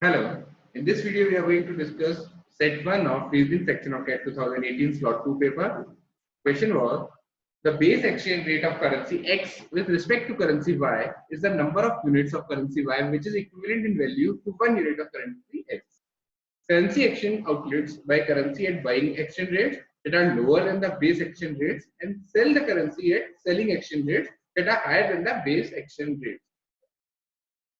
Hello, in this video we are going to discuss set 1 of reasoning section of CAT 2018 slot 2 paper. Question was, the base exchange rate of currency X with respect to currency Y is the number of units of currency Y which is equivalent in value to 1 unit of currency X. Currency exchange outlets buy currency at buying exchange rates that are lower than the base exchange rates and sell the currency at selling exchange rates that are higher than the base exchange rates.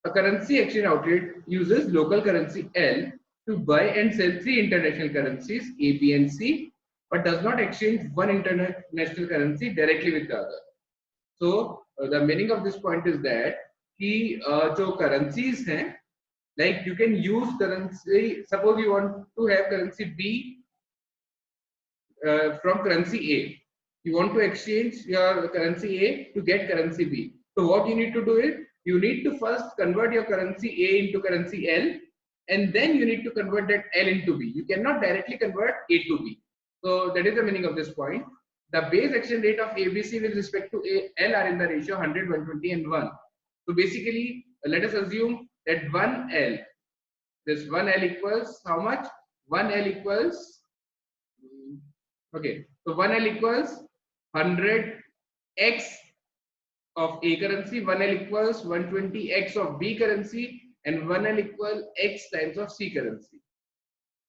A currency exchange outlet uses local currency L to buy and sell three international currencies A, B, and C, but does not exchange one international currency directly with the other. So the meaning of this point is that कि जो currencies हैं, like you can use currency. Suppose you want to have currency B from currency A. You want to exchange your currency A to get currency B. So what you need to do is you need to first convert your currency A into currency L, and then you need to convert that L into B. You cannot directly convert A to B. So that is the meaning of this point. The base exchange rate of ABC with respect to L are in the ratio 100, 120, and 1. So basically, let us assume that 1L, this 1L equals how much? 1L equals okay, so 1L equals 100x of A currency, 1L equals 120x of B currency, and 1L equals x times of C currency.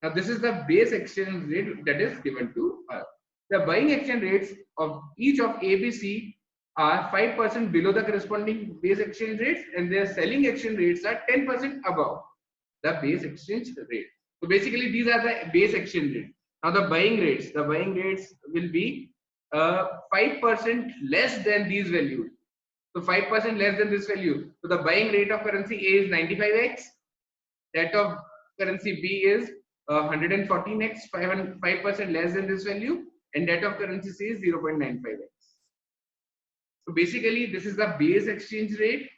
Now this is the base exchange rate that is given to us. The buying exchange rates of each of ABC are 5% below the corresponding base exchange rates, and their selling exchange rates are 10% above the base exchange rate. So basically these are the base exchange rates. Now the buying rates will be 5% less than these values. So 5% less than this value. So the buying rate of currency A is 95x, that of currency B is 114x, 5% less than this value, and that of currency C is 0.95x. So basically this is the base exchange rate,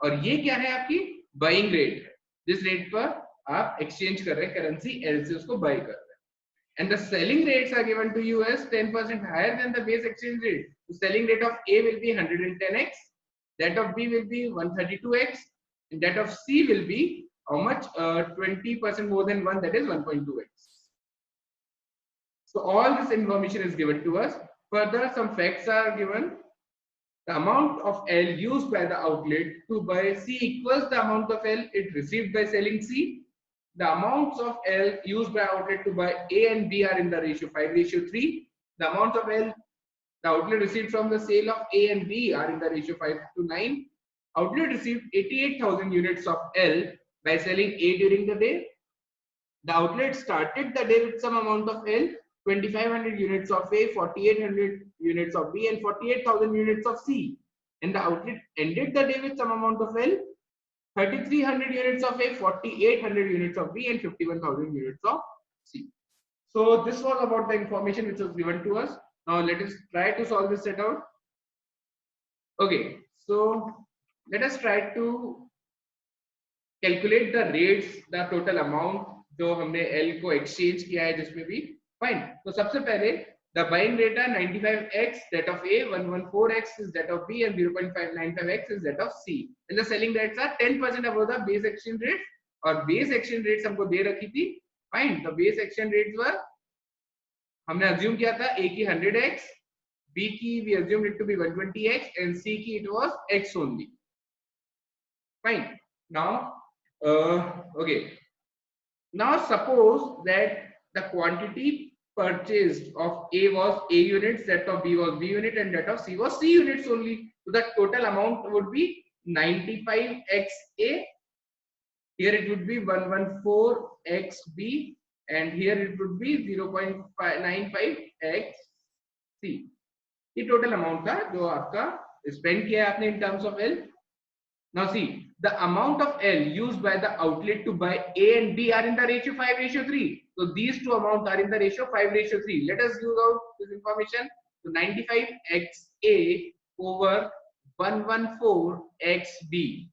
और ये क्या है आपकी buying rate है, जिस rate पर आप exchange कर रहे हैं करेंसी एल से उसको बाय कर रहे हैं. And the selling rates are given to you as 10% higher than the base exchange rate. The selling rate of A will be 110x, that of B will be 132x, and that of C will be how much? 20% more than 1, that is 1.2x. So all this information is given to us. Further, some facts are given. The amount of L used by the outlet to buy C equals the amount of L it received by selling C. The amounts of L used by outlet to buy A and B are in the ratio 5:3. The amount of L the outlet received from the sale of A and B are in the ratio 5:9. Outlet received 88,000 units of L by selling A during the day. The outlet started the day with some amount of L, 2,500 units of A, 4,800 units of B, and 48,000 units of C. And the outlet ended the day with some amount of L, 3,300 units of A, 4,800 units of B, and 51,000 units of C. So this was about the information which was given to us. Now let us try to solve this set out. Okay, so let us try to calculate the rates, the total amount जो हमने L को exchange किया है जिसमें भी fine. तो सबसे पहले the buying rate है 95x, that of A, 114x is that of B, and 0.595x is that of C. And the selling rates are 10% above the base exchange rate. और base exchange rates हमको दे रखी थी. Fine. The base exchange rates were हमने assume किया था A की 100x, B की we assumed it to be 120x, and C की it was x only. Fine. Now, okay. Now suppose that the quantity purchased of A was A units, that of B was B unit, and that of C was C units only. So the total amount would be 95x A. Here it would be 114x B, and here it would be 0.95x C. ये total amount था जो आपका spend किया है आपने in terms of L. Now see, the amount of L used by the outlet to buy A and B are in the ratio 5:3. So these two amounts are in the ratio 5:3. Let us use out this information. So 95xA over 114xB.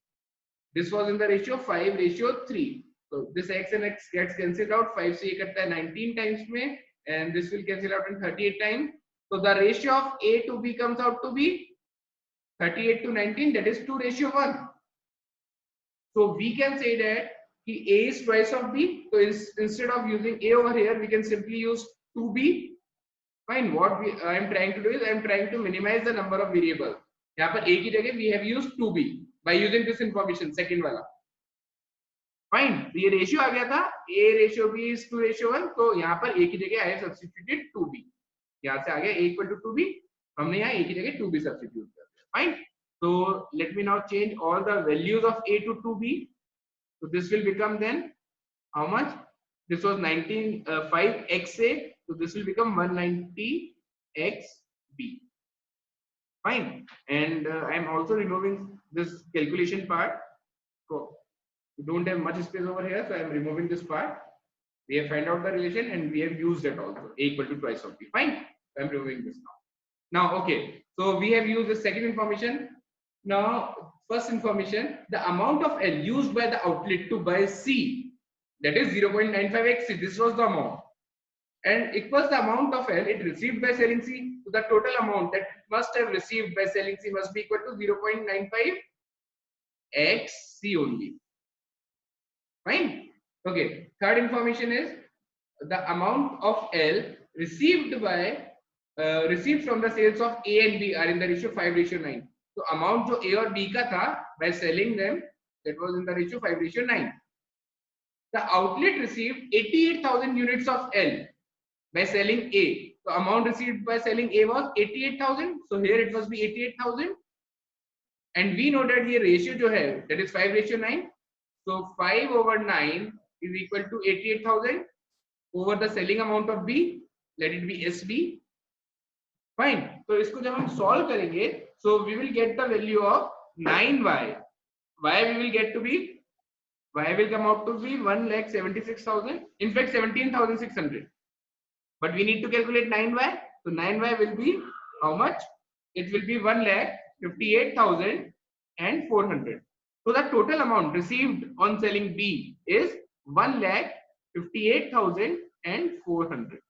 This was in the ratio 5:3. So this x and x gets cancelled out. 5 से ये करता है 19 times में, and this will cancel out in 38 times. So the ratio of A to B comes out to be 38 to 19, that is 2:1. So we can say that A is twice of B. So instead of using A over here, we can simply use 2B. Fine. What I am trying to do is I am trying to minimize the number of variables. यहाँ पर A की जगह we have used 2B by using this information, second वाला. Fine. तो ये ratio आ गया था A ratio B is 2:1. तो यहाँ पर A की जगह I have substituted 2B. यहाँ से आ गया A equal to 2B. हमने यहाँ A की जगह 2B substitute कर दिया. Fine. So let me now change all the values of A to 2B. So this will become then how much? This was 5XA. So this will become 190XB. Fine. And I am also removing this calculation part. So we don't have much space over here, so I am removing this part. We have found out the relation and we have used it also. A equal to twice of B. Fine. So I am removing this now. Now, okay. So we have used the second information. Now, first information, the amount of L used by the outlet to buy C, that is 0.95x. This was the amount. And equals the amount of L it received by selling C. So the total amount that it must have received by selling C must be equal to 0.95x C only. Fine. Okay. Third information is the amount of L received from the sales of A and B are in the ratio 5:9. So amount जो A और B का था by selling them, that was in the ratio 5:9. The outlet received 88,000 units of L by selling A. So amount received by selling A was 88,000. So here it must be 88,000. And we know that the ratio जो है, that is 5:9. So 5/9 is equal to 88,000 over the selling amount of B. Let it be SB. Fine. So इसको जब हम solve करेंगे, so we will get the value of 9Y. Y we will get to be, Y will come out to be 1,76,000. In fact, 17,600. But we need to calculate 9Y. So 9Y will be how much? It will be 1,58,400. So the total amount received on selling B is 1,58,400.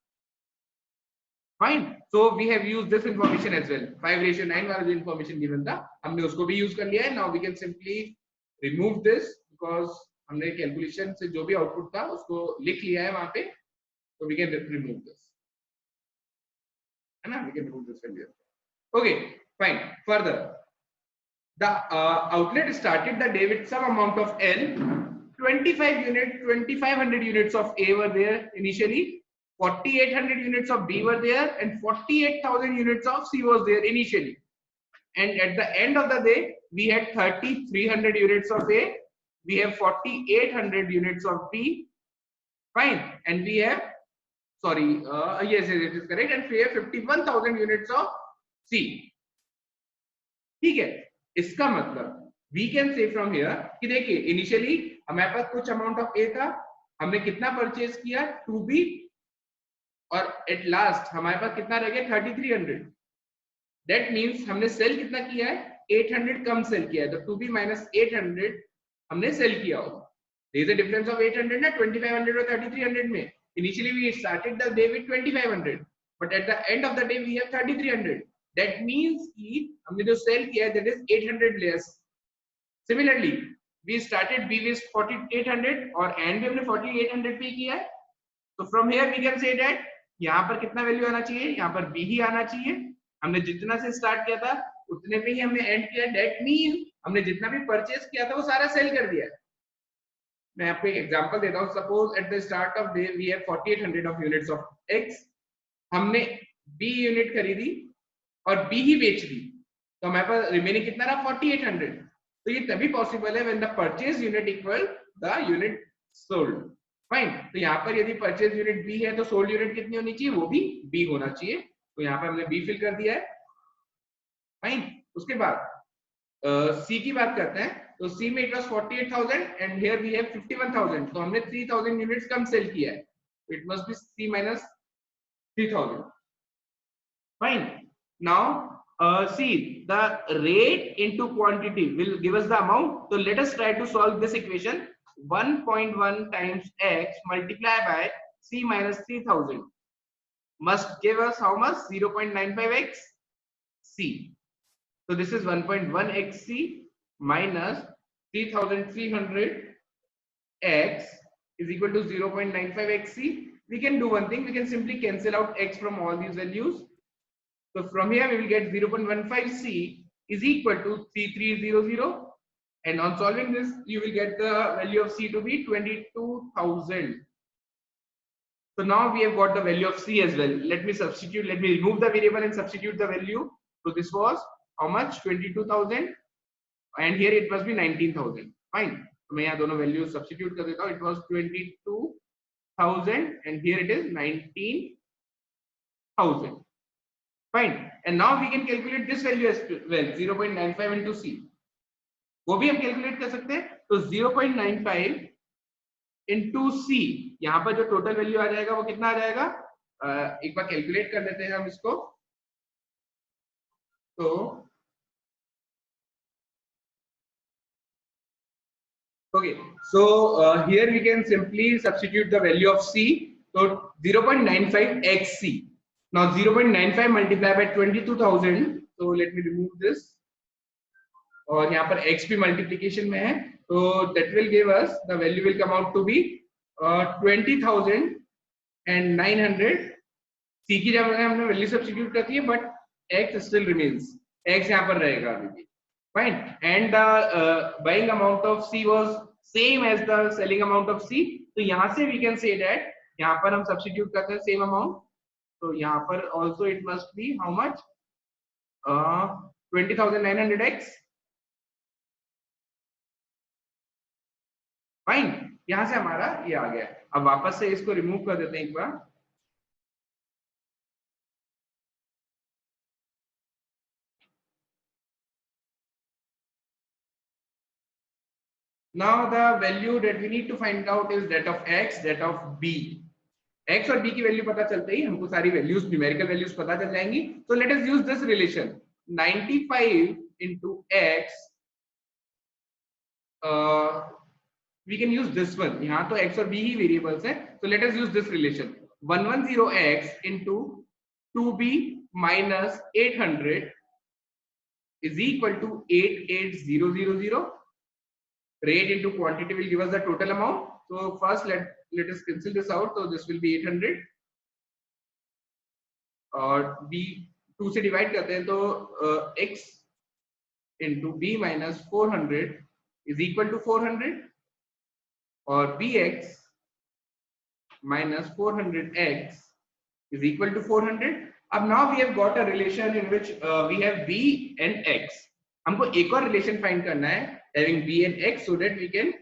Fine. So we have used this information as well. 5:9 वाला जो information given था, हमने उसको भी use कर लिया है. Now we can simply remove this because हमने calculation से जो भी output था उसको लिख लिया है वहाँ पे. So we can remove this. है ना? We can remove this value. Okay. Fine. Further, the outlet started the day with some amount of L. 2,500 units of A were there initially. 4,800 units of B were there and 48,000 units of C was there initially. And at the end of the day, we had 3,300 units of A, we have 4,800 units of B. Fine. And we have, sorry, yes, it is correct. And we have 51,000 units of C. ठीक है, इसका मतलब we can say from here कि देखिए initially हमारे पास कुछ amount of A था, हमने कितना purchase किया 2B और at last हमारे पास कितना रह गया 3,300. That means हमने sell कितना किया है 800 कम sell किया है, तो 2B minus 800 हमने sell किया होगा. There is a difference of 800 ना 2,500 और 3,300 में. Initially we started the day with 2,500, but at the end of the day we have 3,300. That means कि हमने जो sell किया है that is 800 less. Similarly, we started B with 4,800 और end में हमने 4,800 पे किया है. So from here we can say that यहाँ पर कितना वैल्यू आना चाहिए, यहाँ पर B ही आना चाहिए. हमने जितना से स्टार्ट किया था उतने पे ही हमने एंड किया. That means हमने जितना भी परचेज किया था वो सारा सेल कर दिया है. मैं आपको एक एग्जांपल देता हूँ. Suppose at the start of day we have 4,800 of units of X. हमने B यूनिट खरीदी और B ही बेच दी, तो हमारे पास रिमेनिंग कितना रहा 4,800. तो ये तभी पॉसिबल है when the purchase unit equal the unit sold. Fine. तो यहाँ पर यदि परचेज यूनिट B है तो सोल्ड यूनिट कितनी होनी चाहिए, वो भी B होना चाहिए. तो यहाँ पर हमने B फिल कर दिया है. फाइन. उसके बाद C की बात करते हैं. तो C में it was 48,000 and here we have 51,000. तो हमने 3,000 यूनिट्स कम सेल किया है. It must be C minus 3,000. Fine. Now see, the rate into quantity will give us the amount. So let us try to solve this equation. 1.1 times X multiplied by C minus 3,000 must give us how much? 0.95x C. So this is 1.1 XC minus 3300 x is equal to 0.95 xc. We can do one thing, we can simply cancel out x from all these values. So from here we will get 0.15 c is equal to 3300, and on solving this you will get the value of c to be 22,000. So now we have got the value of c as well. Let me remove the variable and substitute the value. So this was how much? 22,000, and here it must be 19,000. Fine. So मैं यहाँ दोनों values substitute कर देता हूँ. It was 22,000 and here it is 19,000. Fine. And now we can calculate this value as well, 0.95 into c. वो भी हम calculate कर सकते हैं. तो 0.95 into c, यहाँ पर जो total value आ जाएगा वो कितना आ जाएगा? एक बार calculate कर लेते हैं हम इसको. तो okay, so here we can simply substitute the value of c. So 0.95 xc. Now 0.95 multiplied by 22,000. So let me remove this. और यहाँ पर x भी multiplication में है. So that will give us the value will come out to be 20,900. c की जगह हमने value substitute कर दी है, but x still remains. x यहाँ पर रहेगा अभी भी. Fine. And the buying amount of c was same as the selling amount of c. तो यहाँ से we can say that यहाँ पर हम substitute करते हैं same amount. तो यहाँ पर also it must be how much? 20,900 x. Fine. यहाँ से हमारा ये आ गया. अब वापस से इसको remove कर देते हैं एक बार. Now the value that we need to find out is that of x, that of b. x और b की वैल्यू पता चलते ही हमको सारी वैल्यूज न्यूमेरिकल वैल्यूज पता चल जाएंगी. So let us use this relation. 95 into x. We can use this one. यहाँ तो x और b ही variables हैं. So let us use this relation. 110x into 2b minus 800 is equal to 88,000. Rate into quantity will give us the total amount. So first let us cancel this out. So this will be 800 और b 2 से divide करते हैं तो x into b minus 400 is equal to 400 और bx minus 400x is equal to 400. अब now we have got a relation in which we have b and x. हमको एक और relation find करना है having b and x so that we can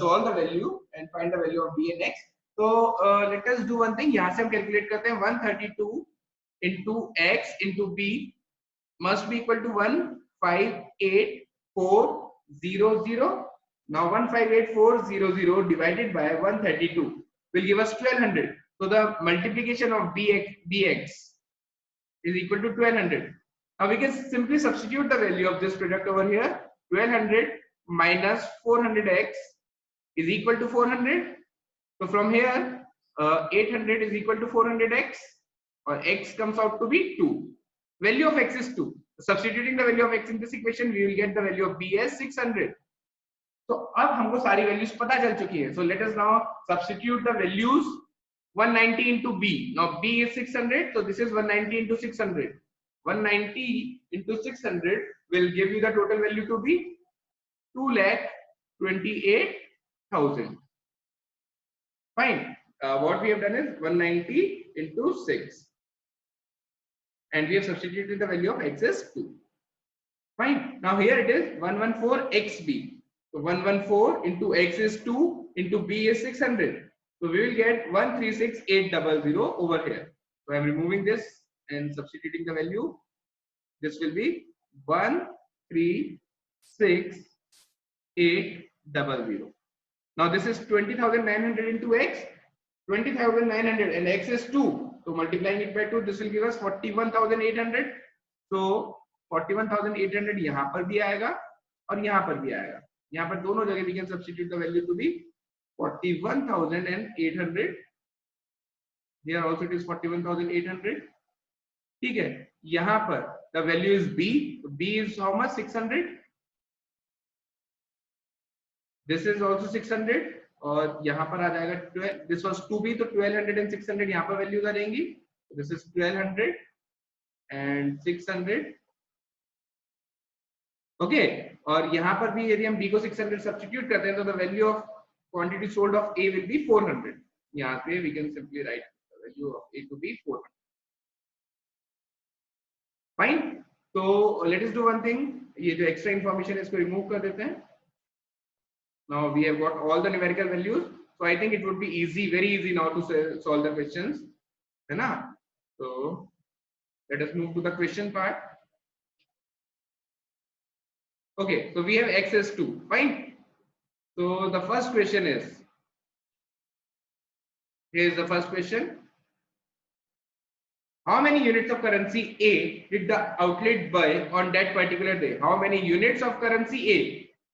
solve the value and find the value of b and x. So let us do one thing. यहाँ से हम calculate करते हैं 132 into x into b must be equal to 158,400. Now 158,400 divided by 132 will give us 1200. So the multiplication of bx is equal to 1200. Now we can simply substitute the value of this product over here. 1200 minus 400x is equal to 400. So from here 800 is equal to 400x or x comes out to be 2. Value of x is 2. Substituting the value of x in this equation we will get the value of b as 600. So अब हमको सारी values पता चल चुकी है. So let us now substitute the values. 190 into b. Now b is 600. So this is 190 into 600. 190 into 600 will give you the total value to be 2,28,000. Fine. What we have done is 190 into 6. And we have substituted the value of x as 2. Fine. Now here it is 114xb. So 114 into x is 2 into b is 600. So we will get 136,800 over here. So I am removing this and substituting the value. This will be 136,800. Now this is 20,900 into x. 20,900 and x is 2. So multiplying it by 2, this will give us 41,800. So 41,800 यहाँ पर भी आएगा और यहाँ पर भी आएगा. यहाँ पर दोनों जगह we can substitute the value to be 41,800. Here also it is 41,800. ठीक है. यहाँ पर the value is b. B is how much? 600. This is also 600 और यहाँ पर आ जाएगा 12, दिस वॉज 2b, तो 1200 एंड 600 यहाँ पर वैल्यूज आ जाएंगी. This is 1200 and 600. ओके, और यहाँ पर भी यदि हम b को 600 सब्स्टिट्यूट करते हैं तो the value of quantity sold of a will be 400. यहाँ पे we can simply write the value of a to be 400. Fine. तो let us do one thing, ये जो एक्स्ट्रा इंफॉर्मेशन है इसको रिमूव कर देते हैं. Now we have got all the numerical values, so I think it would be easy, very easy now to solve the questions, है ना? So let us move to the question part. Okay, so we have x as 2. Fine. So the first question is, here is the first question. How many units of currency A did the outlet buy on that particular day? How many units of currency A?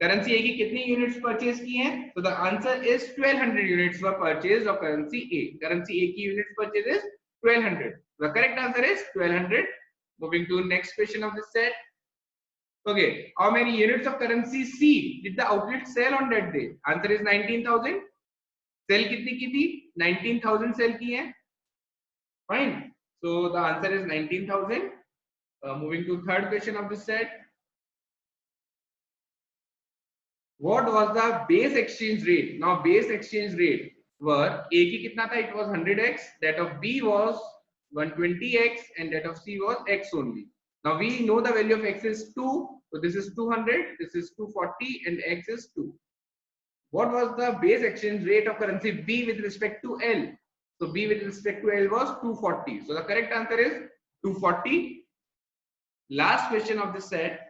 Currency A की कितनी units purchase की हैं? तो the answer is 1200 units were purchase of currency A. Currency A की units purchase is 1200. The correct answer is 1200. Moving to next question of this set. Okay, how many units of currency C did the outlet sell on that day? Answer is 19000. Sell कितनी की थी? 19000 sell की है. Fine. So the answer is 19000. Moving to third question of this set. What was the base exchange rate? Now base exchange rate were A की कितना था? It was 100x. That of B was 120x, and that of C was x only. Now we know the value of x is 2, so this is 200, this is 240, and x is 2. What was the base exchange rate of currency B with respect to L? So B with respect to L was 240. So the correct answer is 240. Last question of this set.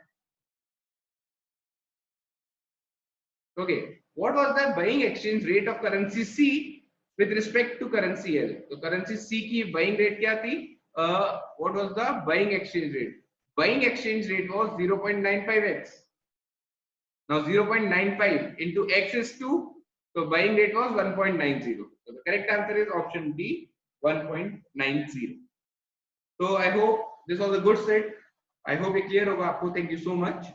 Okay, what was the buying exchange rate of currency C with respect to currency L? तो currency C की buying rate क्या थी? What was the buying exchange rate? Buying exchange rate was 0.95x. Now 0.95 into x is 2, so buying rate was 1.90. So the correct answer is option D, 1.90. So I hope this was a good set. I hope it clear होगा आपको. Thank you so much.